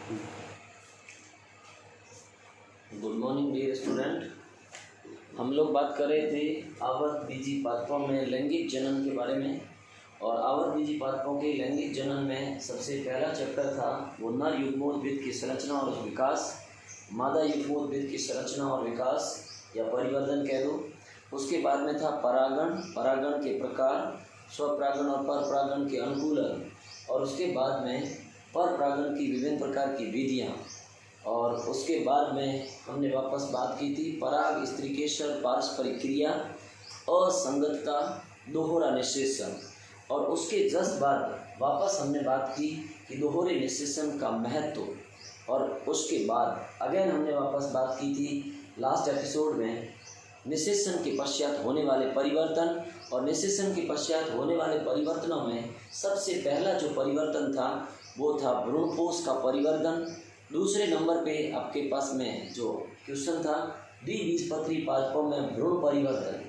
Good morning dear student. हम लोग बात कर रहे थे आवर्तबीजी पादपों में लैंगिक जनन के बारे में। और आवर्तबीजी पादपों के लैंगिक जनन में सबसे पहला चैप्टर था वो नर युग्मोद्भिद की संरचना और विकास, मादा युग्मोद्भिद की संरचना और विकास या परिवर्धन कह दो। उसके बाद में था परागण, परागण के प्रकार, स्वपरागण और परपरागण के अनुकूलन, और उसके बाद में परपरागण की विभिन्न प्रकार की विधियाँ। और उसके बाद में हमने वापस बात की थी पराग स्त्रीकेशर, पारस्परिक क्रिया, असंगतता, दोहरा निषेचन। और उसके जस्ट बाद वापस हमने बात की कि दोहरे निषेचन का महत्व। और उसके बाद अगेन हमने वापस बात की थी लास्ट एपिसोड में निषेचन के पश्चात होने वाले परिवर्तन। और निषेचन के पश्चात होने वाले परिवर्तनों में सबसे पहला जो परिवर्तन था वो था भ्रूणपोष का परिवर्तन। दूसरे नंबर पे आपके पास में जो क्वेश्चन था द्विबीजपत्री पादपों में भ्रूण परिवर्तन।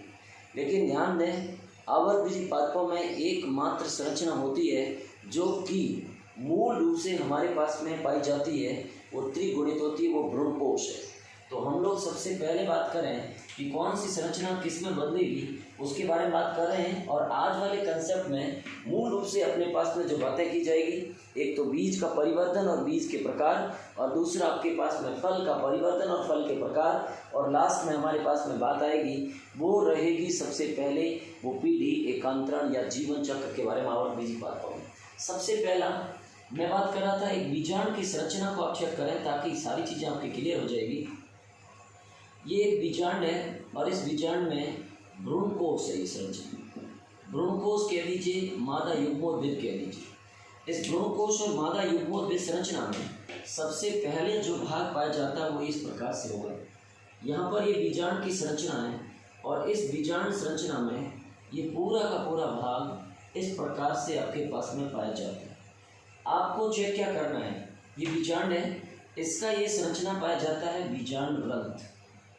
लेकिन ध्यान दें, आवर्तबीजी पादपों में एकमात्र संरचना होती है जो कि मूल रूप से हमारे पास में पाई जाती है, वो त्रिगुणित होती है, वो भ्रूणपोष है। तो हम लोग सबसे पहले बात करें कि कौन सी संरचना किस में बदलेगी, उसके बारे में बात कर रहे हैं। और आज वाले कंसेप्ट में मूल रूप से अपने पास में जो बातें की जाएगी, एक तो बीज का परिवर्तन और बीज के प्रकार, और दूसरा आपके पास में फल का परिवर्तन और फल के प्रकार, और लास्ट में हमारे पास में बात आएगी वो रहेगी सबसे पहले वो पीढ़ी एकांतरण या जीवन चक्र के बारे में आवर्तबीजी पादपों में। सबसे पहला मैं बात कर रहा था एक बीजांड की संरचना को आप चेक करें ताकि सारी चीज़ें आपकी क्लियर हो जाएगी। ये एक बीजांड है और इस बीजांड में भ्रूणकोष है। ये संरचना भ्रूणकोष कह लीजिए, मादा युग्मोद्भिद कह लीजिए। इस भ्रूणकोष और मादा युग्मोद्भिद संरचना में सबसे पहले जो भाग पाया जाता है वो इस प्रकार से होगा। यहाँ पर ये बीजांड की संरचना है और इस बीजांड संरचना में ये पूरा का पूरा भाग इस प्रकार से आपके पास में पाया जाता है। आपको चेक क्या करना है, ये बीजांड है, इसका ये संरचना पाया जाता है बीजांड व्रंत।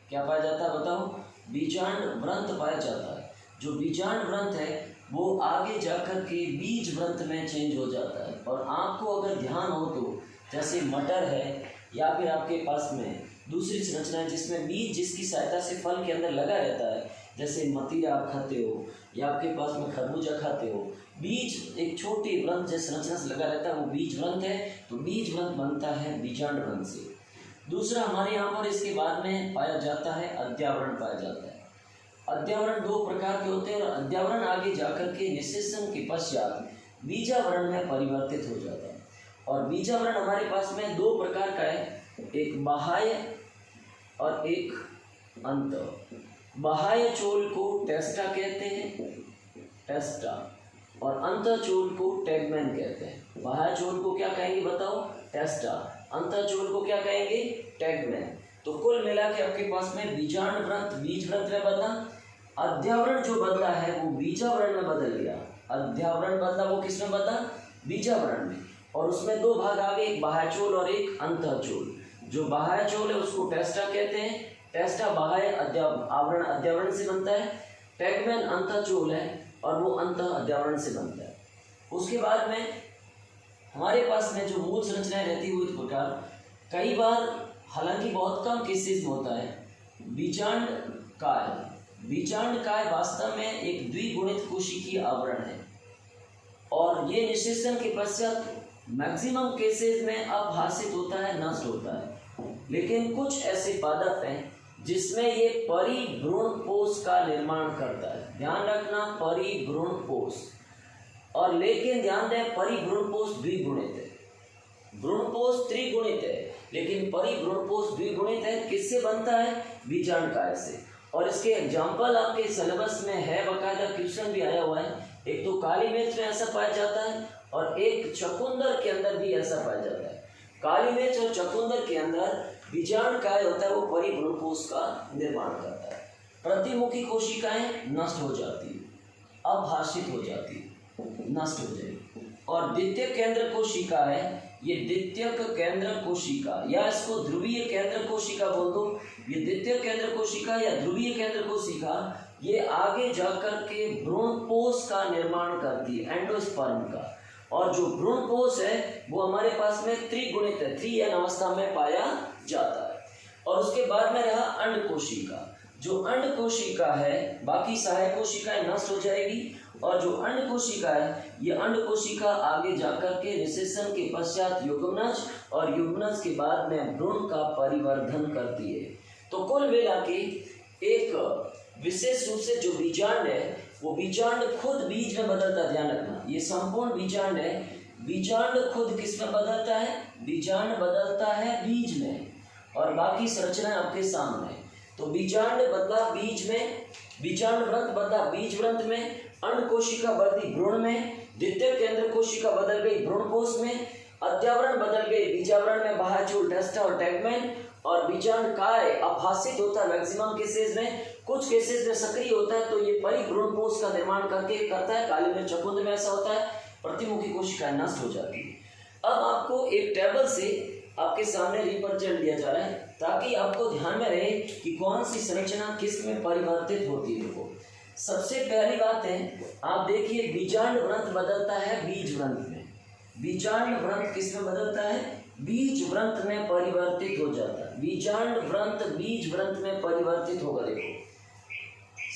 क्या पाया जाता है बताओ? बीजांड व्रंत पाया जाता है। जो बीजांड व्रंत है वो आगे जाकर के बीज व्रंत में चेंज हो जाता है। और आपको अगर ध्यान हो तो जैसे मटर है या फिर आपके पास में दूसरी संरचना है जिसमें बीज जिसकी सहायता से फल के अंदर लगा रहता है, जैसे मतीरा आप खाते हो या आपके पास में खरबूजा खाते हो, बीज एक छोटी व्रंत जिस संरचना से लगा रहता है वो बीज व्रंत है। तो बीज व्रंत बनता है बीजांड व्रंत से। दूसरा हमारे यहाँ पर इसके बाद में पाया जाता है अध्यावरण पाया जाता है। अध्यावरण दो प्रकार के होते हैं और अध्यावरण आगे जाकर के निषेचन के पश्चात बीजावरण में परिवर्तित हो जाता है। और बीजावरण हमारे पास में दो प्रकार का है, एक बाह्य और एक अंत। बाह्य चोल को टेस्टा कहते हैं, टेस्टा, और अंत चोल को टैगमैन कहते हैं। बाह्य चोल को क्या कहेंगे बताओ? टेस्टा। अंतःचोल को क्या कहेंगे? टैगमैन। तो कुल मिला के आपके पास में बीजांड व्रंत बीज व्रंत में बदला, अध्यावरण जो बदला है वो बीजावरण में बदल गया। अध्यावरण बदला वो किस में बदला? बीजावरण में। और उसमें दो भाग आ गए, एक बाह्यचोल और एक अंतःचोल। जो बाह्यचोल है उसको टेस्टा कहते हैं, टेस्टा बाह्य आवरण अध्यावरण से बनता है, टैगमैन अंतःचोल है और वो अंत अध्यावरण से बनता है। उसके बाद में हमारे पास में जो मूल संरचनाएं रहती है वो इस प्रकार, कई बार हालांकि बहुत कम केसेस में होता है, बीजांड काय। बीजांड काय वास्तव में एक द्विगुणित कोशिकीय आवरण है और ये निषेचन के पश्चात मैक्सिमम केसेस में अपभाषित होता है, नष्ट होता है। लेकिन कुछ ऐसे पादप हैं जिसमें ये परिभ्रूणपोष का निर्माण करता है। ध्यान रखना, परिभ्रूणपोष। और लेकिन ध्यान दें, परिभ्रूणपोष द्विगुणित है, भ्रूणपोष त्रिगुणित है, लेकिन परिभ्रूणपोष द्विगुणित है। किससे बनता है? बीजांड काय से। और इसके एग्जाम्पल आपके सिलेबस में है, बाकायदा क्वेश्चन भी आया हुआ है। एक तो काली मिर्च में ऐसा पाया जाता है और एक चकुंदर के अंदर भी ऐसा पाया जाता है। काली मिर्च और चकुंदर के अंदर बीजांड काय होता है, वो परिभ्रूणपोष का निर्माण करता है। प्रतिमुखी कोशिकाएं नष्ट हो जाती है, अपभाषित हो जाती है, नष्ट हो जाएगी। और द्वितीयक केंद्र कोशिका है, ये द्वितीयक केंद्र कोशिका या इसको ध्रुवीय केंद्र कोशिका बोल दो। ये द्वितीयक केंद्र कोशिका या ध्रुवीय केंद्र कोशिका ये आगे जाकर के भ्रूणपोष का निर्माण करती है, एंडोस्पर्म का। और जो भ्रूणपोष है वो हमारे पास में त्रिगुणित है, 3n अवस्था में पाया जाता है। और उसके बाद में रहा अंड कोशिका। जो अंड कोशिका है, बाकी सहायक कोशिकाएं नष्ट हो जाएगी, और जो अंड कोशिका है ये अंड कोशिका आगे जाकर के निषेचन के पश्चात युग्मनज, और युग्मनज के बाद में भ्रूण का परिवर्धन करती है। तो कुल मिला के एक विशेष रूप से जो बीजांड है वो बीजांड खुद बीज में बदलता है। ध्यान रखना, ये संपूर्ण बीजांड है, बीजांड खुद किस में बदलता है? बीजांड बदलता है बीज में, और बाकी संरचना आपके सामने। तो बीजांड बदला बीज में, बीजांड व्रंत बदला बीज व्रंत में, अंड कोशिका बदली भ्रूण में, द्वितीय केंद्र कोशिका बदल गई भ्रूणकोश में, अध्यावरण बदल गई बीजावरण में, बाह्यचूल, टेस्टा और टैगमैन, और बीजांड काय अभाषित होता है मैक्सिमम केसेस में, कुछ केसेस में सक्रिय होता है, तो ये परिभ्रूणकोश का निर्माण करके करता है। काली मिर्च चकुंद में ऐसा होता है, प्रतिमुखी कोशिकाएं नष्ट हो जाती है। अब आपको एक टेबल से आपके सामने रिप्रेजेंट दिया जा रहा है ताकि आपको ध्यान में रहे कि कौन सी संरचना किस में परिवर्तित होती है। देखो, सबसे पहली बात है, आप देखिए बीजांड व्रंत बदलता है बीज व्रंत में। बीजांड व्रंत किस में बदलता है? बीज व्रंत में परिवर्तित हो जाता है। बीजांड व्रंत बीज व्रंत में परिवर्तित होगा। देखो,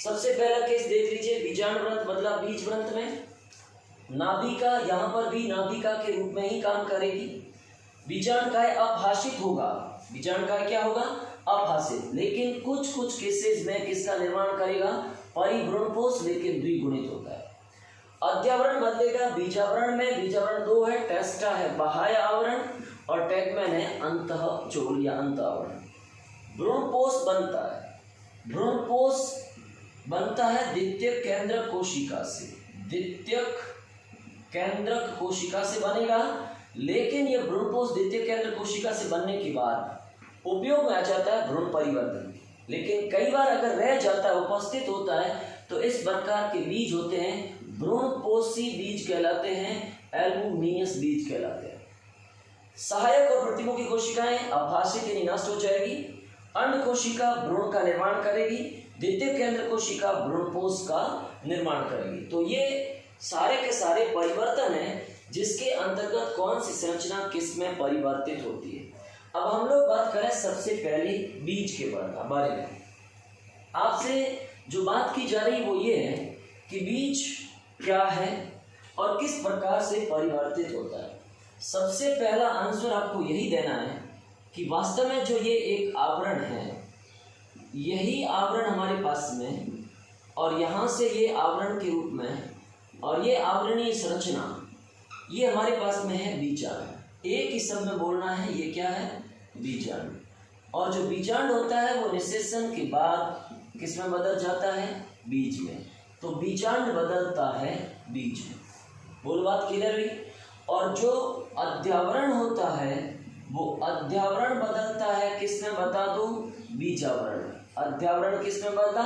सबसे पहला केस देख लीजिए, बीजांड व्रंत बदला बीज व्रंत में। नाभिका यहाँ पर भी नाभिका के रूप में ही काम करेगी। बीजांड काय अभाषित होगा। बीजांड काय क्या होगा? अभाषित। लेकिन कुछ कुछ केसेस में किसका निर्माण करेगा? परिभ्रूणपोष, लेकिन द्विगुणित होता है। अध्यावरण बदलेगा बीजावरण में। बीजावरण 2 है, टेस्टा है बाह्य आवरण, और टैगमैन है अंतःचोल या अंतःआवरण। भ्रूणपोष बनता है, भ्रूणपोष बनता है द्वितीयक केंद्रक कोशिका से। द्वितीयक केंद्रक कोशिका से बनेगा, लेकिन यह भ्रूणपोष द्वितीयक केंद्रक कोशिका से बनने के बाद उपयोग में आ जाता है भ्रूण परिवर्धन। लेकिन कई बार अगर रह जाता है, उपस्थित होता है, तो इस प्रकार के बीज होते हैं भ्रूणपोषी बीज कहलाते हैं, एल्बुमिनस बीज कहलाते हैं। सहायक और प्रतिमुखी कोशिकाएं अभाषित यानी नष्ट हो जाएगी। अंड कोशिका भ्रूण का निर्माण करेगी, द्वितीय केंद्र कोशिका भ्रूणपोष का निर्माण करेगी। तो ये सारे के सारे परिवर्तन हैं जिसके अंतर्गत कौन सी संरचना किस में परिवर्तित होती है। अब हम लोग बात करें सबसे पहले बीज के बारे में। आपसे जो बात की जा रही वो ये है कि बीज क्या है और किस प्रकार से परिवर्तित होता है। सबसे पहला आंसर आपको यही देना है कि वास्तव में जो ये एक आवरण है, यही आवरण हमारे पास में, और यहाँ से ये आवरण के रूप में, और ये आवरणीय संरचना ये हमारे पास में है बीजांड। एक ही शब्द में बोलना है, ये क्या है? बीजांड। और जो बीजांड होता है वो निषेचन के बाद किस में बदल जाता है? बीज में। तो बीजांड बदलता है बीज में। बोल बात क्लियर हुई? और जो अध्यावरण होता है वो अध्यावरण बदलता है किस में? बता दूं, बीजावरण। अध्यावरण किस में बदला?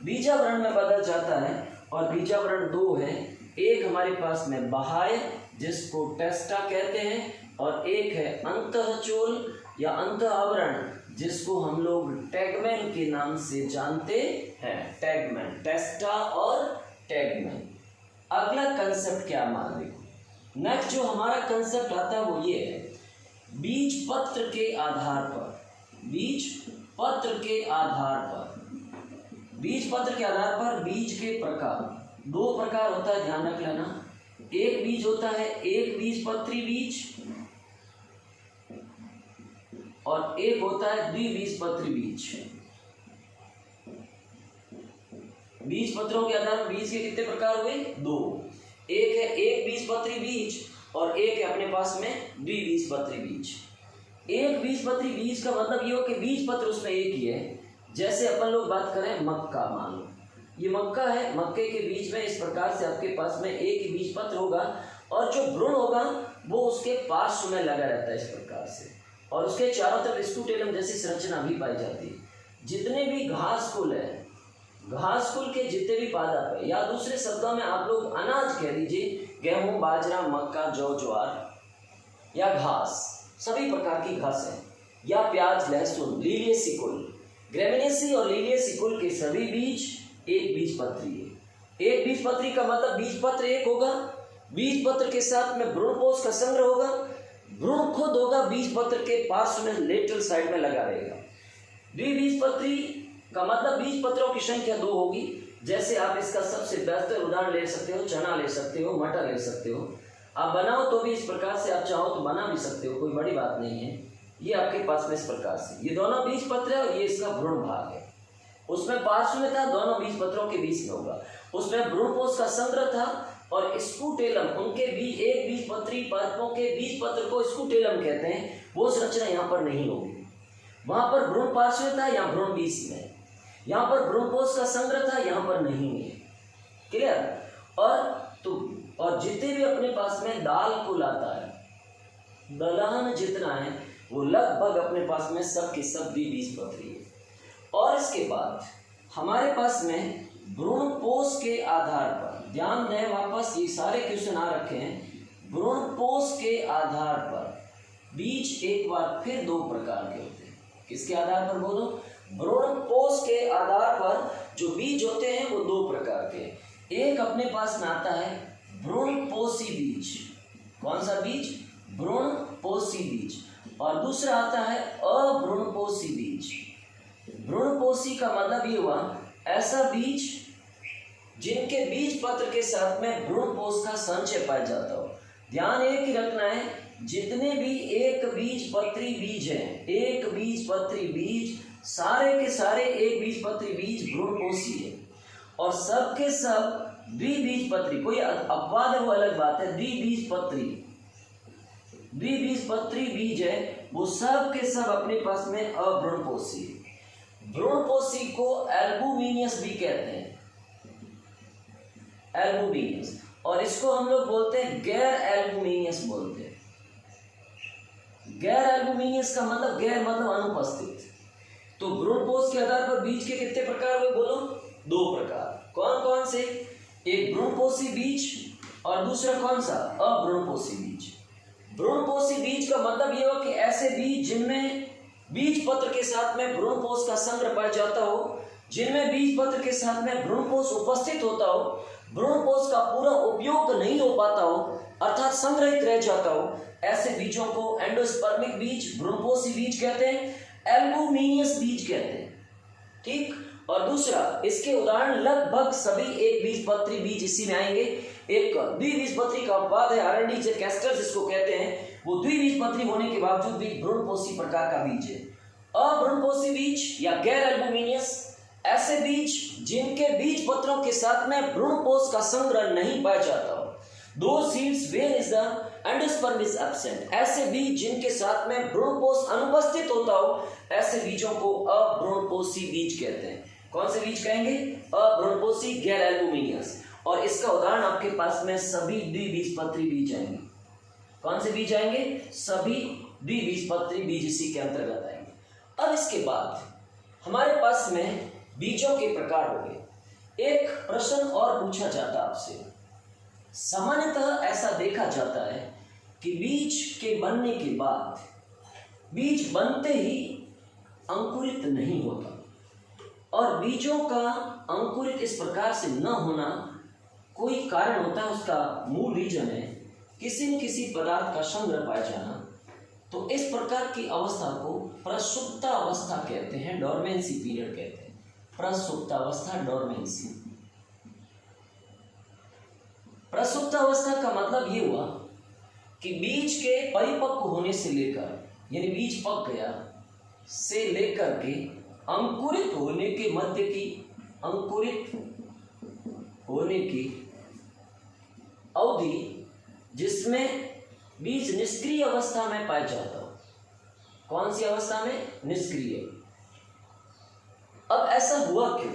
बीजावरण में बदल जाता है। और बीजावरण 2 है, एक हमारे पास में बाह्य जिसको टेस्टा कहते हैं, और एक है अंतःचोल या अंतःआवरण जिसको हम लोग टैगमैन के नाम से जानते हैं। टैगमैन, टेस्टा और टैगमैन। अगला कंसेप्ट क्या मान लो, नेक्स्ट जो हमारा कंसेप्ट आता है वो ये है, बीज पत्र के आधार पर, बीज पत्र के आधार पर, बीज पत्र के आधार पर बीज के प्रकार 2 प्रकार होता है, ध्यान रख लेना। एक बीज होता है एक बीजपत्री बीज, और एक होता है द्विबीजपत्री बीज। बीज पत्रों के आधार पर बीज के कितने प्रकार हुए? 2। एक है एक बीजपत्री बीज और एक है अपने पास में द्विबीजपत्री बीज। एक बीजपत्री बीज का मतलब ये हो कि बीज पत्र उसमें एक ही है। जैसे अपन लोग बात करें मक्का, मान लो ये मक्का है, मक्के के बीज में इस प्रकार से आपके पास में एक ही बीज पत्र होगा, और जो भ्रूण होगा वो उसके पार्श्व में लगा रहता है इस प्रकार से, और उसके चारों तरफ स्कूटेलम जैसी संरचना भी पाई जाती है। जितने भी घास कुल है, घास कुल के जितने भी पादप है, या दूसरे शब्दों में आप लोग अनाज कह दीजिए, गेहूं, बाजरा, मक्का, जौ, ज्वार या घास, सभी प्रकार की घास है, या प्याज, लहसुन, लीलियेसी कुल, ग्रेमिनेसी और लीलियेसी कुल के सभी बीज एक बीजपत्री है। एक बीजपत्री का मतलब बीजपत्र एक होगा, बीज पत्र के साथ में भ्रूणपोष का संग्रह होगा, भ्रूण खुद होगा बीज पत्र के पार्श्व में लेटरल साइड में लगा रहेगा। द्विबीजपत्री का मतलब बीज पत्रों की संख्या 2 होगी। जैसे आप इसका सबसे बेहतर उदाहरण ले सकते हो, चना ले सकते हो, मटर ले सकते हो। आप बनाओ तो भी इस प्रकार से, आप चाहो तो बना भी सकते हो, कोई बड़ी बात नहीं है। ये आपके पास में इस प्रकार से, ये दोनों बीज पत्र है और ये इसका भ्रूण भाग है। उसमें पार्श्व में था, दोनों बीज पत्रों के बीच में होगा। उसमें भ्रूणपोष का संग्रह था और स्कूटेलम, उनके भी एक बीजपत्री पादपों के बीज पत्र को स्कूटेलम कहते हैं, वो संरचना यहाँ पर नहीं होगी। वहां पर भ्रूण पार्श्व में था, यहाँ भ्रूण बीज में। यहाँ पर भ्रूणपोष का संग्रह था, यहाँ पर नहीं है। क्लियर। और जितने भी अपने पास में दाल कुल आता है, दलहन जितना है वो लगभग अपने पास में सब की सब द्विबीजपत्री है। और इसके बाद हमारे पास में भ्रूणपोष के आधार पर, ध्यान दें वापस, ये सारे क्वेश्चन आ रखे हैं। भ्रूणपोष के आधार पर बीज एक बार फिर 2 प्रकार के होते हैं। किसके आधार पर बोलो? भ्रूणपोष के आधार पर जो बीज होते हैं वो 2 प्रकार के। एक अपने पास में आता है भ्रूणपोषी बीज। कौन सा बीज? भ्रूणपोषी बीज। और दूसरा आता है अभ्रूणपोषी बीज। भ्रूणपोषी का मतलब ये हुआ ऐसा बीज जिनके बीज पत्र के साथ में भ्रूणपोष का संचय पाया जाता हो। ध्यान एक ही रखना है, जितने भी एक बीजपत्री बीज हैं, एक बीजपत्री बीज, सारे के सारे एक बीजपत्री बीज भ्रूणपोषी है। और सब के सब द्विबीजपत्री, कोई अपवाद है वो अलग बात है। द्विबीजपत्री बीज है वो सब के सब अपने पास में अभ्रूणपोषी है। भ्रूणपोषी को एल्बुमिनियस भी कहते हैं, एल्बुमिनियस। और इसको हम लोग बोलते हैं गैर एल्बुमिनियस बोलते हैं। गैर एल्बुमिनियस का मतलब गैर मतलब अनुपस्थित। तो भ्रूणपोष के आधार पर बीज के कितने प्रकार हुए बोलो? 2 प्रकार। कौन कौन से? एक भ्रूणपोषी बीज और दूसरा कौन सा? अभ्रूणपोषी बीज। भ्रूणपोषी बीज का मतलब ये हो कि ऐसे बीज जिनमें बीज पत्र के साथ में भ्रूणपोष का संग्रह पाया जाता हो, जिनमें बीज पत्र के साथ में भ्रूणपोष उपस्थित होता हो, भ्रूणपोष का पूरा उपयोग नहीं हो पाता हो, अर्थात संग्रहित रह जाता हो, ऐसे बीजों को एंडोस्पर्मिक बीज, भ्रूणपोषी बीज कहते हैं, एल्बुमिनियस बीज कहते हैं। ठीक। और दूसरा, इसके उदाहरण लगभग सभी एक बीजपत्री बीज इसी में आएंगे। एक द्विबीजपत्री का अपवाद है आरएनडी कैस्टर जिसको कहते हैं, वो द्विबीजपत्री होने के बावजूद भी भ्रूणपोषी प्रकार का बीज है। अभ्रूणपोषी बीज या गैर एल्बुमिनियस, ऐसे बीज जिनके बीज पत्रों के साथ में भ्रूणपोष का संग्रह नहीं पाया जाता हो। दो seeds where is the endosperm is absent, ऐसे बीज जिनके साथ में भ्रूणपोष अनुपस्थित होता हो, ऐसे बीजों को अभ्रूणपोषी बीज कहते हैं। कौन से बीज कहेंगे? अभ्रूणपोषी गैर एल्बुमिनियस। और इसका उदाहरण आपके पास में सभी द्विबीजपत्री बीज आएंगे। कौन से बीज आएंगे? सभी द्विबीजपत्री बीज इसी के अंतर्गत आएंगे। अब इसके बाद हमारे पास में बीजों के प्रकार हो गए। एक प्रश्न और पूछा जाता आपसे, सामान्यतः ऐसा देखा जाता है कि बीज के बनने के बाद बीज बनते ही अंकुरित नहीं होता, और बीजों का अंकुरित इस प्रकार से न होना कोई कारण होता है। उसका मूल रीजन है किसी न किसी पदार्थ का संग्रह पाया जाना। तो इस प्रकार की अवस्था को प्रसुप्तावस्था कहते हैं, डोरमेंसी पीरियड कहते हैं। प्रसुप्तावस्था, डोरमेंसी। प्रसुप्तावस्था का मतलब ये हुआ कि बीज के परिपक्व होने से लेकर, यानी बीज पक गया से लेकर के अंकुरित होने के मध्य की, अंकुरित होने की अवधि जिसमें बीज निष्क्रिय अवस्था में पाया जाता हो। कौन सी अवस्था में? निष्क्रिय। अब ऐसा हुआ क्यों?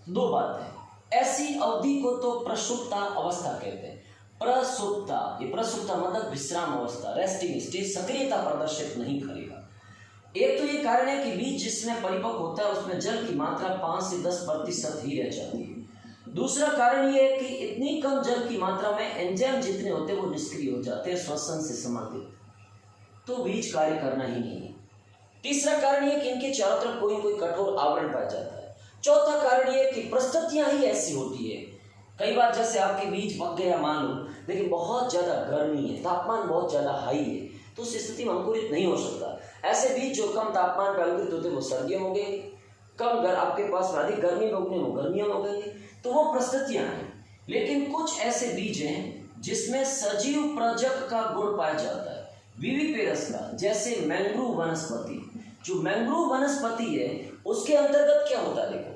2 बातें। ऐसी अवधि को तो प्रसुप्ता अवस्था कहते हैं। प्रसुप्ता, ये प्रसुप्ता मतलब विश्राम अवस्था, रेस्टिंग स्टेज, सक्रियता प्रदर्शित नहीं करेगा। एक तो ये कारण है कि बीज जिसमें परिपक्व होता है उसमें जल की मात्रा 5 से 10% ही रह जाती है। दूसरा कारण ये है कि इतनी कम जल की मात्रा में एंजाइम जितने होते हैं वो निष्क्रिय हो जाते हैं श्वसन से संबंधित, तो बीज कार्य करना ही नहीं है। तीसरा कारण ये कि इनके चारों तरफ कोई कठोर आवरण पाया जाता है। चौथा कारण ये कि परिस्थितियां ही ऐसी होती है कई बार जैसे आपके बीज पक गया मान लो, लेकिन बहुत ज़्यादा गर्मी है, तापमान बहुत ज़्यादा हाई है, तो उस स्थिति में अंकुरित नहीं हो सकता। ऐसे बीज जो कम तापमान पर अंकुरित होते हैं वो सर्दियों में उगेंगे, कम अगर आपके पास अधिक गर्मी में उगने वो गर्मियों में उगेंगे, तो वो परिस्थितियाँ हैं। लेकिन कुछ ऐसे बीज हैं जिसमें सजीव प्रजक का गुण पाया जाता है, विविपेरस का, जैसे मैंग्रोव वनस्पति। जो मैंग्रोव वनस्पति है उसके अंतर्गत क्या होता है, देखो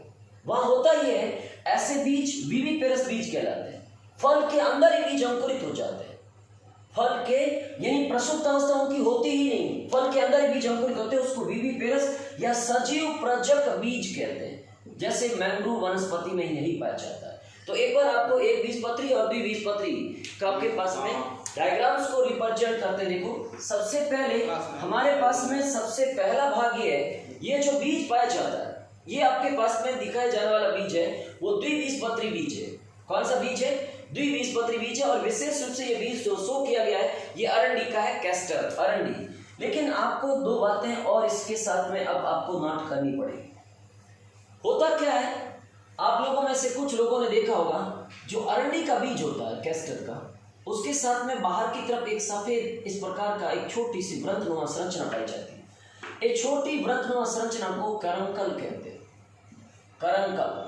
वहाँ होता ही है, ऐसे बीज विविपेरस बीज कहलाते हैं। फल के अंदर ही बीज अंकुरित हो जाते हैं, फल के यानी प्रसुप्त अवस्था उनकी होती ही नहीं, फल के अंदर ही बीज अंकुरित होते हैं, उसको विविपेरस या सजीव प्रजक बीज कहते हैं। जैसे मैंग्रोव वनस्पति में यही पाया जाता है। तो एक बार आपको एक बीजपत्री और द्विबीजपत्री का आपके पास में डायग्राम्स को रिप्रेजेंट करते देखो। सबसे पहले हमारे पास में सबसे पहला भाग ये है, ये जो बीज पाया जाता है, ये आपके पास में दिखाया जाने वाला बीज है वो द्विबीजपत्री बीज है। कौन सा बीज है? द्विबीजपत्री बीज है। और विशेष रूप से ये बीज जो शो किया गया है ये अरंडी का है, कैस्टर अरंडी। लेकिन आपको दो बातें और इसके साथ में अब आपको नोट करनी पड़ेगी। होता क्या है, आप लोगों में से कुछ लोगों ने देखा होगा, जो अरंडी का बीज होता है कैस्टर का, उसके साथ में बाहर की तरफ एक सफेद इस प्रकार का एक छोटी सी वृत्तनुमा संरचना पाई जाती है। एक छोटी वृत्तनुमा संरचना को करंकल कहते हैं। करंकल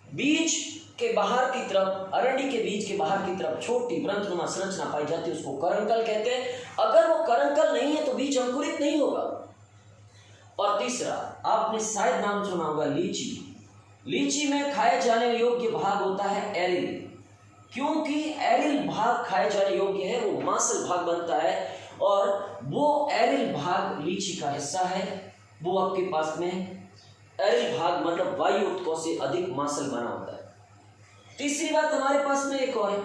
बीज के बाहर की तरफ, अरंडी के बीज के बाहर की तरफ छोटी वृत्तनुमा संरचना पाई जाती है, उसको करंकल कहते हैं। अगर वो करंकल नहीं है तो बीज अंकुरित नहीं होगा। और तीसरा, आपने शायद नाम सुना होगा लीची। लीची में खाए जाने योग्य भाग होता है एरिल। क्योंकि एरिल भाग खाए जाने योग्य है, वो मांसल भाग बनता है, और वो एरिल भाग लीची का हिस्सा है। वो आपके पास में एरिल भाग मतलब वायु उत्तकों से अधिक मांसल बना होता है। तीसरी बात हमारे पास में एक और है,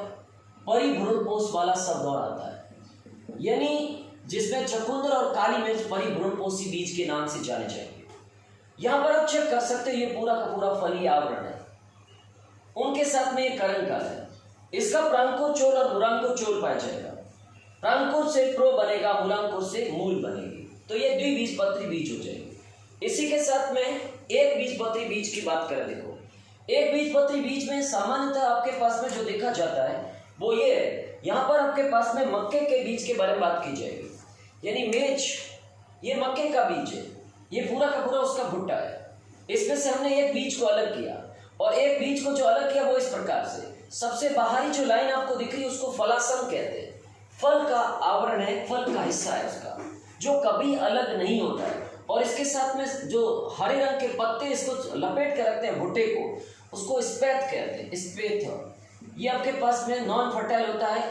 परिभ्रूणपोष वाला शब्द और आता है, यानी जिसमें चकुंदर और काली मिर्च परिभ्रूणपोषी बीज के नाम से जाने जाएंगे। यहाँ पर आप चेक कर सकते हो, ये पूरा का पूरा फली आवरण है, उनके साथ में ये करंकल है। इसका प्रांकुर चोल और मूलांकुर चोल पाया जाएगा। प्रांकुर से प्रो बनेगा, मूलांकुर से मूल बनेगी, तो ये द्विबीजपत्री बीज हो जाएगी। इसी के साथ में एक बीजपत्री बीज की बात करें, देखो एक बीजपत्री बीज में सामान्यतः आपके पास में जो देखा जाता है वो ये है, यहाँ पर आपके पास में मक्के के बीज के बारे में बात की जाएगी, यानी मेज, ये मक्के का बीज है, ये पूरा का पूरा उसका भुट्टा है। इसमें से हमने एक बीज को अलग किया, और एक बीज को जो अलग किया वो इस प्रकार से, सबसे बाहरी जो लाइन आपको दिख रही है उसको फलासन कहते हैं। फल का आवरण है, फल का हिस्सा है उसका, जो कभी अलग नहीं होता है। और इसके साथ में जो हरे रंग के पत्ते इसको लपेट के रखते हैं भुट्टे को, उसको स्पेथ कहते हैं, स्पेथ। ये आपके पास में नॉन फर्टाइल होता है,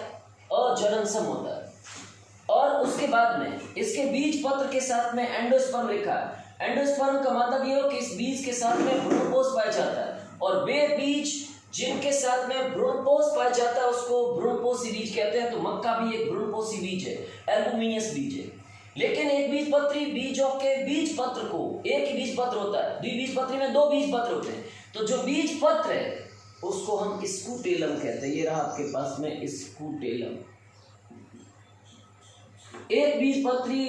अजननसम होता है। और उसके बाद में इसके बीज पत्र के साथ में एंडोस्पर्म लिखा है। एंडोस्पर्म का मतलब ये हो कि इस बीज के साथ में भ्रूणपोष पाया जाता है, और वे बीज जिनके साथ में भ्रूणपोष पाया जाता है उसको भ्रूणपोषी बीज कहते हैं। तो मक्का भी एक भ्रूणपोषी बीज है, एल्बुमिनियस बीज है। लेकिन एक बीजपत्री बीजों के बीज पत्र को, एक ही बीज पत्र होता है, द्विबीजपत्री में दो बीज पत्र होते हैं, तो जो बीज पत्र है उसको हम स्कूटेलम कहते हैं। ये रहा आपके पास में स्कूटेलम। एक बीजपत्री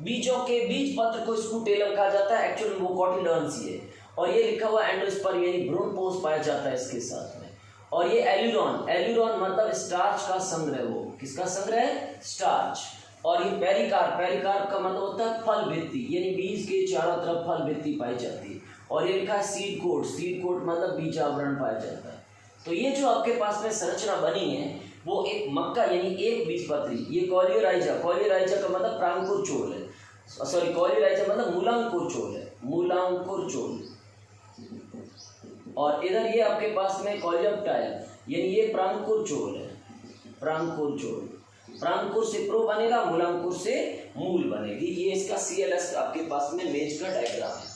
बीजों के बीज पत्र को स्कूटेलम कहा जाता है, एक्चुअली वो कॉटिलडॉन्स है। और ये लिखा हुआ एंडोस्पर्म यानी भ्रूणपोष पाया जाता है इसके साथ में। और ये एल्यूरॉन, एल्यूरॉन मतलब स्टार्च का संग्रह, वो किसका संग्रह है? स्टार्च। और ये पेरिकार्प, पेरिकार्प का मतलब होता है फल भित्ति, यानी बीज के चारों तरफ फल भित्ति पाई जाती है। और ये लिखा है सीड कोट, सीड कोट मतलब बीजावरण पाया जाता है। तो ये जो आपके पास में संरचना बनी है वो एक मक्का यानी एक बीजपत्री, ये कॉलियोराइजा, कॉलियोराइजा का मतलब प्रांकुर चोल है, सॉरी कॉलियोराइजा मतलब मूलांकुर चोल है, मूलांकुर चोल। और इधर ये आपके पास में कॉलियोप्टाइल यानी ये प्रांकुर चोल है, प्रांकुर चोल। प्रांकुर से प्रो बनेगा, मूलांकुर से मूल बनेगी। ये इसका CLS आपके पास में मेज का डायग्राम है।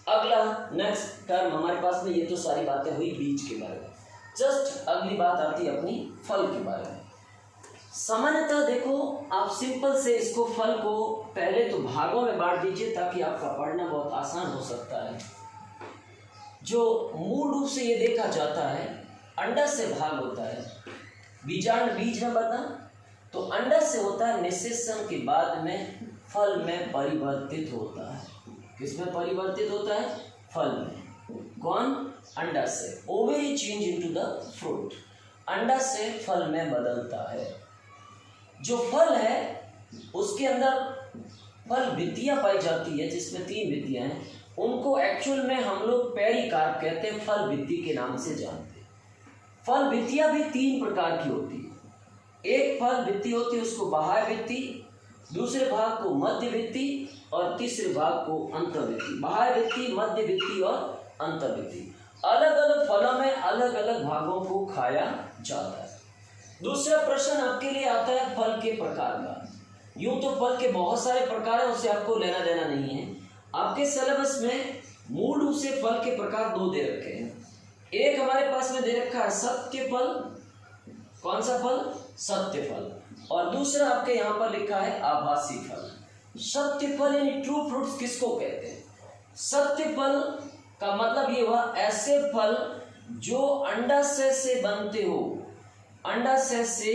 अगला नेक्स्ट टर्म हमारे पास में, ये तो सारी बातें हुई बीज के बारे में। जस्ट अगली बात आती है अपनी फल के बारे में। सामान्यतः देखो आप सिंपल से इसको फल को पहले तो भागों में बांट दीजिए ताकि आपका पढ़ना बहुत आसान हो सकता है। जो मूल रूप से ये देखा जाता है, अंडा से भाग होता है, बीजांड बीज में बना, तो अंडा से होता है निषेचन के बाद में फल में परिवर्तित होता है। किस में परिवर्तित होता है? फल में। कौन? अंडा से। Ovary change into the fruit, अंडा से फल में बदलता है। जो फल है उसके अंदर फल भित्तियां पाई जाती है, जिसमें 3 भित्तियां हैं, उनको एक्चुअल में हम लोग पेरिकार्प कहते हैं, फल भित्ति के नाम से जानते हैं। फल भित्तियां भी 3 प्रकार की होती है। एक फल भित्ति होती है उसको बाह्य भित्ति, दूसरे भाग को मध्य भित्ति और तीसरे भाग को अंतर्भित्ति। बाह्य भित्ति, मध्य भित्ति और अंतर्भित्ति। अलग अलग फलों में अलग अलग भागों को खाया जाता है। दूसरा प्रश्न आपके लिए आता है फल के प्रकार का। यूं तो फल के बहुत सारे प्रकार हैं, उससे आपको लेना देना नहीं है। आपके सिलेबस में मूल रूप से फल के प्रकार 2 दे रखे हैं। एक हमारे पास में दे रखा है सत्य फल। कौन सा फल? सत्य फल। और दूसरा आपके यहाँ पर लिखा है आभासी फल। सत्य फल यानी ट्रू फ्रूट्स किसको कहते हैं? सत्य फल का मतलब ये हुआ ऐसे फल जो अंडाशय से बनते हो। अंडाशय से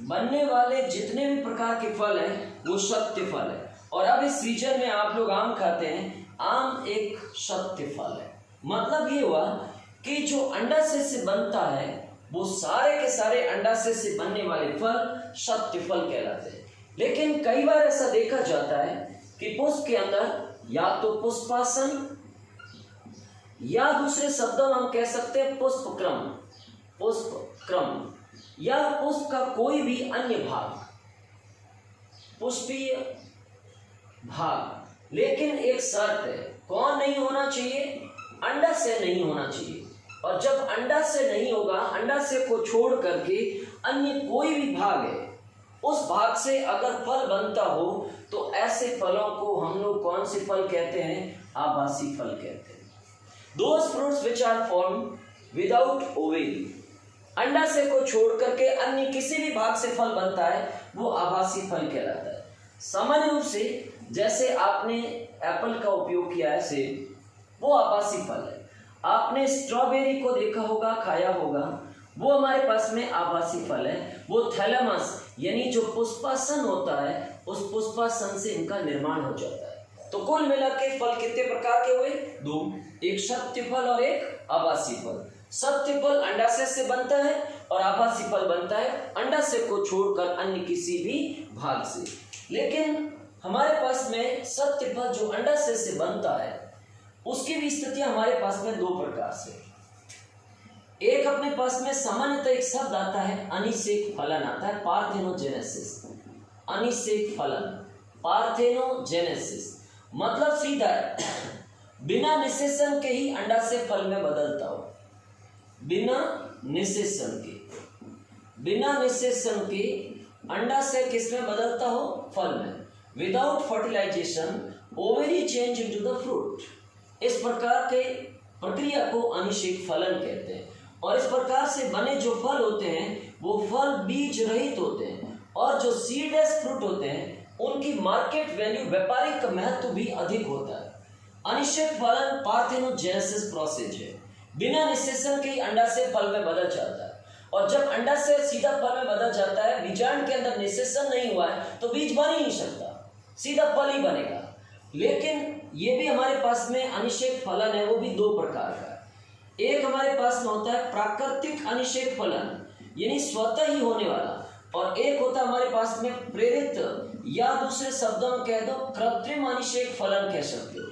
बनने वाले जितने भी प्रकार के फल हैं वो सत्य फल है। और अब इस सीजन में आप लोग आम खाते हैं, आम एक सत्य फल है। मतलब ये हुआ कि जो अंडाशय से बनता है वो सारे के सारे अंडाशय से बनने वाले फल सत्य फल कहलाते हैं। लेकिन कई बार ऐसा देखा जाता है कि पुष्प के अंदर या तो पुष्पासन या दूसरे शब्दों में हम कह सकते हैं पुष्पक्रम, पुष्पक्रम या पुष्प का कोई भी अन्य भाग, पुष्पीय भाग। लेकिन एक शर्त है, कौन नहीं होना चाहिए? अंडाशय नहीं होना चाहिए। और जब अंडाशय नहीं होगा, अंडाशय को छोड़ करके अन्य कोई भी भाग है, उस भाग से अगर फल बनता हो तो ऐसे फलों को हम लोग कौन से फल कहते हैं? आभासी फल कहते हैं। Those fruits which are formed without ovary, अंडाशय को छोड़ करके अन्य किसी भी भाग से फल बनता है वो आभासी फल कहलाता है। सामान्य रूप से जैसे आपने एप्पल का उपयोग किया है, सेब, वो आभासी फल है। आपने स्ट्रॉबेरी को देखा होगा, खाया होगा, वो हमारे पास में आभासी फल है। वो थैलेमस यानी जो पुष्पासन होता है, उस पुष्पासन से इनका निर्माण हो जाता है। तो कुल मिला के फल कितने प्रकार के हुए? 2, एक सत्य फल और एक आभासी फल। सत्य फल अंडाशय से बनता है और आभासी फल बनता है अंडाशय को छोड़कर अन्य किसी भी भाग से। लेकिन हमारे पास में सत्य फल जो अंडाशय से बनता है उसकी भी स्थितियां हमारे पास में 2 प्रकार से। एक अपने पास में सामान्यतः एक शब्द आता है अनिषेक फलन आता है, पार्थेनोजेनेसिस। अनिषेक फलन, पार्थेनोजेनेसिस मतलब सीधा बिना निषेचन के ही अंडाशय फल में बदलता हो। बिना निषेचन के, बिना निषेचन के अंडाशय किस में बदलता हो? फल में। Without fertilization ovary change into the fruit. इस प्रकार के प्रक्रिया को अनिषेक फलन कहते हैं। और इस प्रकार से बने जो फल होते हैं वो फल बीज रहित होते हैं। और जो सीडलेस फ्रूट होते हैं उनकी मार्केट वैल्यू, व्यापारिक महत्व भी अधिक होता है। अनिषेक फलन पार्थेनोजेनेसिस प्रोसेस है। बिना निषेचन के ही अंडाशय फल में बदल जाता है। और जब अंडाशय सीधा फल में बदल जाता है, बीजांड के अंदर निषेचन नहीं हुआ है तो बीज बन ही नहीं सकता, सीधा फल ही बनेगा। लेकिन ये भी हमारे पास में अनिषेक फलन है, वो भी 2 प्रकार का है। एक हमारे पास में होता है प्राकृतिक अनिषेक फलन यानी स्वतः ही होने वाला, और एक होता है हमारे पास में प्रेरित या दूसरे शब्दों में कह दो कृत्रिम अनिषेक फलन कह सकते हो।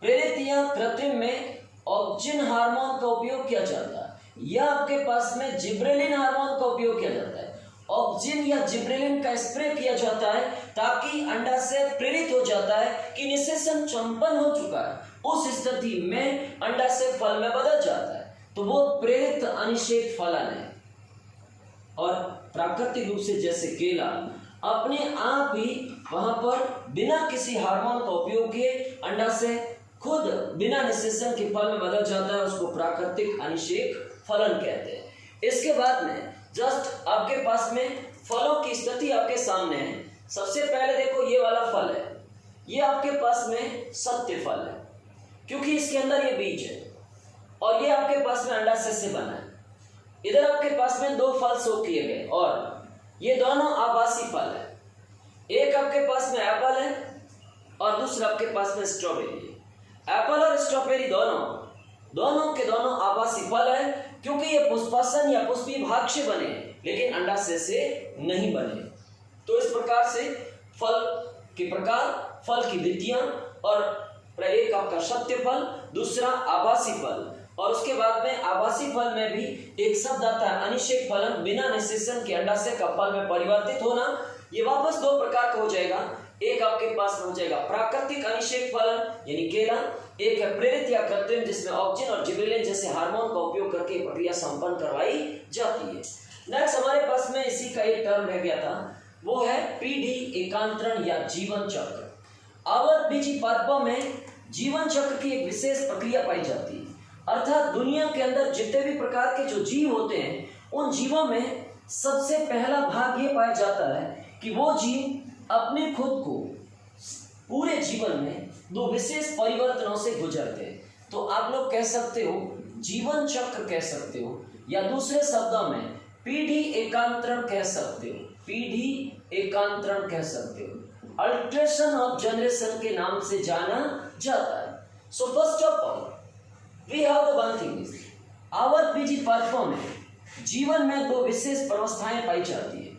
प्रेरित या कृत्रिम में ऑक्सिन हार्मोन का उपयोग किया जाता है या आपके पास में जिब्रेलिन हार्मोन का उपयोग किया जाता है। ऑक्सिन या जिब्रेलिन का स्प्रे किया जाता है ताकि अंडाशय प्रेरित हो जाता है कि निषेचन संपन्न हो चुका है, उस स्थिति में अंडाशय फल में बदल जाता है, तो वो प्रेरित अनिषेक फलन है। और प्राकृतिक रूप से जैसे केला अपने आप ही वहां पर बिना किसी हार्मोन का उपयोग किए अंडाशय खुद बिना निषेचन के फल में बदल जाता है, उसको प्राकृतिक अनिषेक फलन कहते हैं। इसके बाद में जस्ट आपके पास में फलों की स्थिति आपके सामने है। सबसे पहले देखो ये वाला फल है, ये आपके पास में सत्य फल है क्योंकि इसके अंदर ये बीज है और ये आपके पास में अंडाशय से बना है। इधर आपके पास में 2 फल शो किए गए और ये दोनों आभासी फल है। एक आपके पास में एप्पल है और दूसरा आपके पास में स्ट्रॉबेरी है। एप्पल और स्ट्रॉबेरी दोनों दोनों के दोनों आभासी फल है, क्योंकि ये पुष्पासन या पुष्पीय भाग से बने लेकिन अंडाशय से नहीं बने। तो इस प्रकार से फल के प्रकार, फल की विधियां, और एक आपका सत्य फल, दूसरा आभासी फल, और उसके बाद में आभासी फल में भी एक शब्द आता है अनिषेक फलन, बिना निषेचन के अंडाशय का फल में परिवर्तित होना। ये वापस दो प्रकार का हो जाएगा। एक आपके पास में हो जाएगा प्राकृतिक अनिषेक फलन यानी केला, एक है प्रेरित या कृत्रिम जिसमें ऑक्सीजन और जिबरेलिन जैसे हार्मोन का उपयोग करके प्रक्रिया संपन्न करवाई जाती है। नेक्स्ट हमारे पास में इसी का एक टर्म रह गया था, वो है पीढ़ी एकांतरण या जीवन चक्र। आवर्तबीजी पादपों में जीवन चक्र की एक विशेष प्रक्रिया पाई जाती है, अर्थात दुनिया के अंदर जितने भी प्रकार के जो जीव होते हैं उन जीवों में सबसे पहला भाग ये पाया जाता है कि वो जीव अपने खुद को पूरे जीवन में दो विशेष परिवर्तनों से गुजरते हैं। तो आप लोग कह सकते हो जीवन चक्र कह सकते हो, या दूसरे शब्दों में पीढ़ी एकांतरण कह सकते हो, पीढ़ी एकांतरण कह सकते हो, अल्ट्रेशन ऑफ जनरेशन के नाम से जाना जाता है। So first of all we have the one thing is आवर्तबीजी पादपों में जीवन में दो विशेष प्रवस्थाएं पाई जाती है।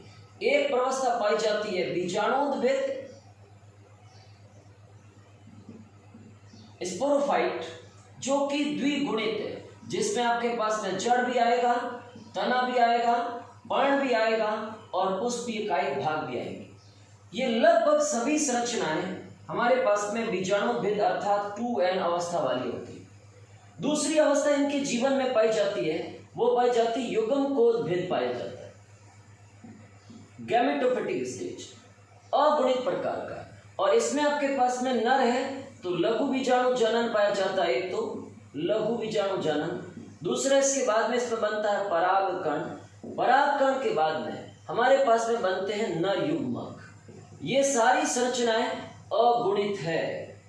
एक प्रवस्था पाई जाती है बीजाणुद्भिद स्पोरोफाइट, जो कि द्विगुणित है, जिसमें आपके पास में जड़ भी आएगा, तना भी आएगा, पर्ण भी आएगा और पुष्पीय कायिक भाग भी आएंगे। ये लगभग सभी संरचनाएं हमारे पास में बीजाणुद्भिद अर्थात 2n अवस्था वाली होती है। दूसरी अवस्था इनके जीवन में पाई जाती है, वो पाई जाती है युग्मकोद्भिद पाया जाता है, गैमेटोफिटिक स्टेज, अगुणित प्रकार का, और इसमें आपके पास में नर है तो लघु बीजाणु जनन पाया जाता है। एक तो लघु बीजाणु जनन, दूसरा इसके बाद में इसमें बनता है परागकण, परागकण के बाद में हमारे पास में बनते हैं नर युग्मक। ये सारी संरचनाएं अगुणित है।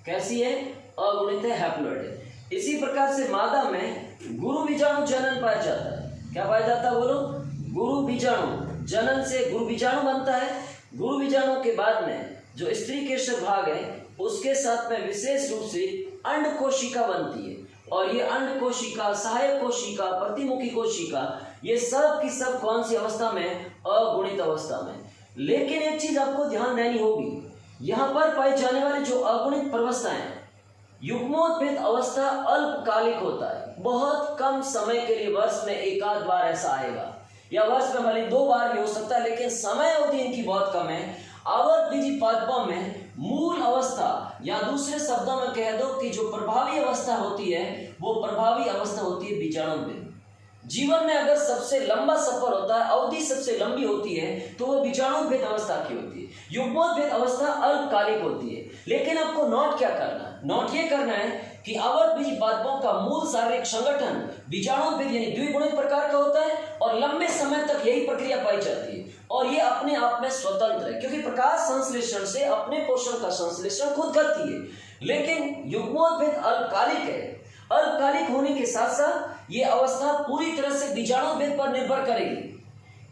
कैसी है? अगुणित है, हैप्लॉइड है। इसी प्रकार से मादा में गुरु बीजाणु जनन पाया जाता है। क्या पाया जाता है बोलो? गुरु बीजाणु जनन से गुरु बीजाणु बनता है। गुरु बीजाणु के बाद में जो स्त्री केशर भाग है उसके साथ में विशेष रूप से अंड कोशिका बनती है, और ये अंड कोशिका, सहायक कोशिका, प्रतिमुखी कोशिका, ये सब की सब कौन सी अवस्था में? अगुणित अवस्था में। लेकिन एक चीज आपको ध्यान देनी होगी, यहाँ पर पाई जाने वाली जो अगुणित प्रवस्थाएं, युग्मोद्भिद अवस्था अल्पकालिक होता है, बहुत कम समय के लिए, वर्ष में एक आध बार ऐसा आएगा, या वर्ष में भले 2 बार भी हो सकता है, लेकिन समय अवधि इनकी बहुत कम है। आवर्तबीजी पादपों में मूल अवस्था, या दूसरे शब्दों में कह दो कि जो प्रभावी अवस्था होती है वो प्रभावी अवस्था होती है बीजाणुद्भिद। जीवन में अगर सबसे लंबा सफर होता है, अवधि सबसे लंबी होती है, तो वो बीजाणुद्भिद अवस्था की होती है। युग्मोद्भिद अवस्था अल्पकालिक होती है। लेकिन आपको नोट क्या करना है? नोट ये करना है कि आवर्तबीजी पादपों का मूल शारीरिक संगठन बीजाणुद्भिद यानी द्विगुणित प्रकार का होता है, और लंबे समय तक यही प्रक्रिया पाई जाती है, और ये अपने आप में स्वतंत्र है, क्योंकि प्रकाश संश्लेषण से अपने पोषण का संश्लेषण खुद करती है। लेकिन युग्मोद्भिद अल्पकालिक है। अल्पकालिक होने के साथ साथ ये अवस्था पूरी तरह से बीजाणुद्भिद पर निर्भर करेगी।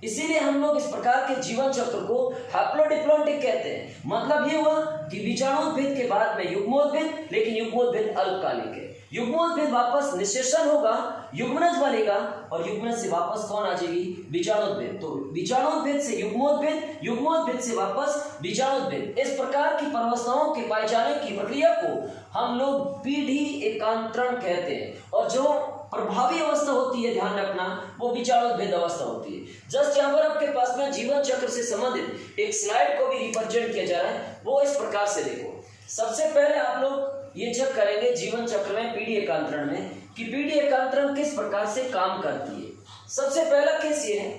इसीलिए हम लोग इस प्रकार के जीवन चक्र को हैप्लोडिप्लॉइडिक कहते हैं। मतलब ये हुआ कि बीजाणुद्भिद के बाद में युग्मोद्भिद, लेकिन युग्मोद्भिद अल्पकालिक है। युग्मोद्भिद वापस निषेचन होगा, युग्मनज बनेगा, और युग्मनज से वापस कौन आ जाएगी? बीजाणुद्भिद। तो बीजाणुद्भिद से युग्मोद्भिद, युग्मोद्भिद से वापस बीजाणुद्भिद। इस प्रकार की प्रवस्थाओं के पाए जाने की प्रक्रिया को हम लोग पीढ़ी एकांतरण कहते हैं, और जो प्रभावी अवस्था होती है, ध्यान रखना, वो बीजाणुद्भिद अवस्था होती है। जस्ट यहाँ पर आपके पास में जीवन चक्र से संबंधित एक स्लाइड को भी रिप्रेजेंट किया जा रहा है, वो इस प्रकार से देखो। सबसे पहले आप लोग ये चेक करेंगे जीवन चक्र में, पीढ़ी एकांतरण में, कि पीढ़ी एकांतरण किस प्रकार से काम करती है। सबसे पहला केस ये है,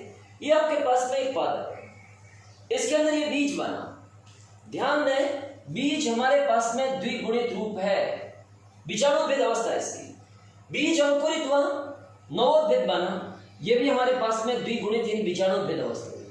ये आपके पास में एक पादप है, इसके अंदर ये बीज बना। ध्यान दें, बीज हमारे पास में द्विगुणित रूप है, बीजाणुद्भिद अवस्था है इसकी। बीज अंकुरित हुआ, नवोद्भिद बना, ये भी हमारे पास में द्विगुणित यानी बीजाणुद्भिद अवस्था है।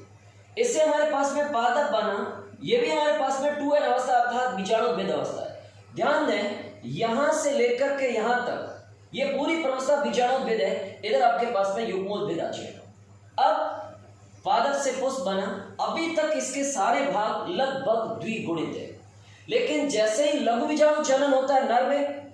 इससे हमारे पास में पादप बना, ये भी हमारे पास में 2n अवस्था अर्थात बीजाणुद्भिद अवस्था है। ध्यान दें, यहां से लेकर के यहां तक ये पूरी प्रवस्था बीजाणुद्भिद है। इधर आपके पास में युग्मोद्भिद आ जाएगा। अब पादप से पुष्प बना, अभी तक इसके सारे भाग लगभग द्विगुणित है। लेकिन जैसे ही लघु बीजाणु जनन होता है नर में,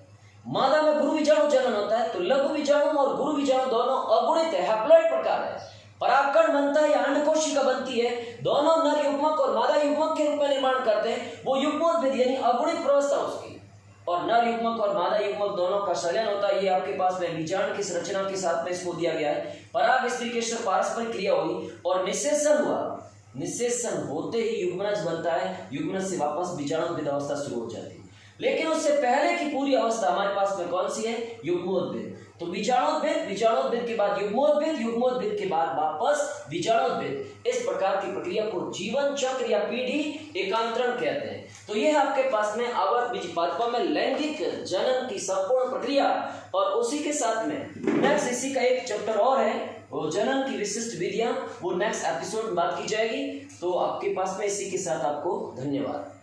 मादा में गुरु बीजाणु जनन होता है, तो लघु बीजाणु और गुरु बीजाणु दोनों अगुणित है, हैप्लॉइड प्रकार है। परागकण बनता है या अंड कोशिका बनती है, दोनों नर युग्मक और मादा युग्मक के रूप में निर्माण करते हैं। वो युग्मोद्भिद यानी अगुणित प्रवस्था उसकी, और नर युग्मक और मादा युग्मक दोनों का संलयन होता है। ये आपके पास में बीजांड की संरचना के साथ में इसको दिया गया है। पराग स्त्री के साथ पारस्परिक क्रिया हुई और निषेचन हुआ, निषेचन होते ही युग्मनज बनता है, युग्मनज से वापस बीजाणुद्भिद अवस्था शुरू हो जाती है। लेकिन उससे पहले की पूरी अवस्था हमारे पास में कौन सी है? युग्मोद्भिद। तो बीजाणुद्भिद, बीजाणुद्भिद के बाद युग्मोद्भिद, युग्मोद्भिद के बाद वापस बीजाणुद्भिद। इस प्रकार की प्रक्रिया को जीवन चक्र या पीढ़ी एकांतरण कहते हैं। तो ये है आपके पास में आवर्त बीजपादपों में लैंगिक जनन की संपूर्ण प्रक्रिया। और उसी के साथ में नेक्स्ट इसी का एक चैप्टर और है, वो जनन की विशिष्ट विधियां, वो नेक्स्ट एपिसोड में बात की जाएगी। तो आपके पास में इसी के साथ आपको धन्यवाद।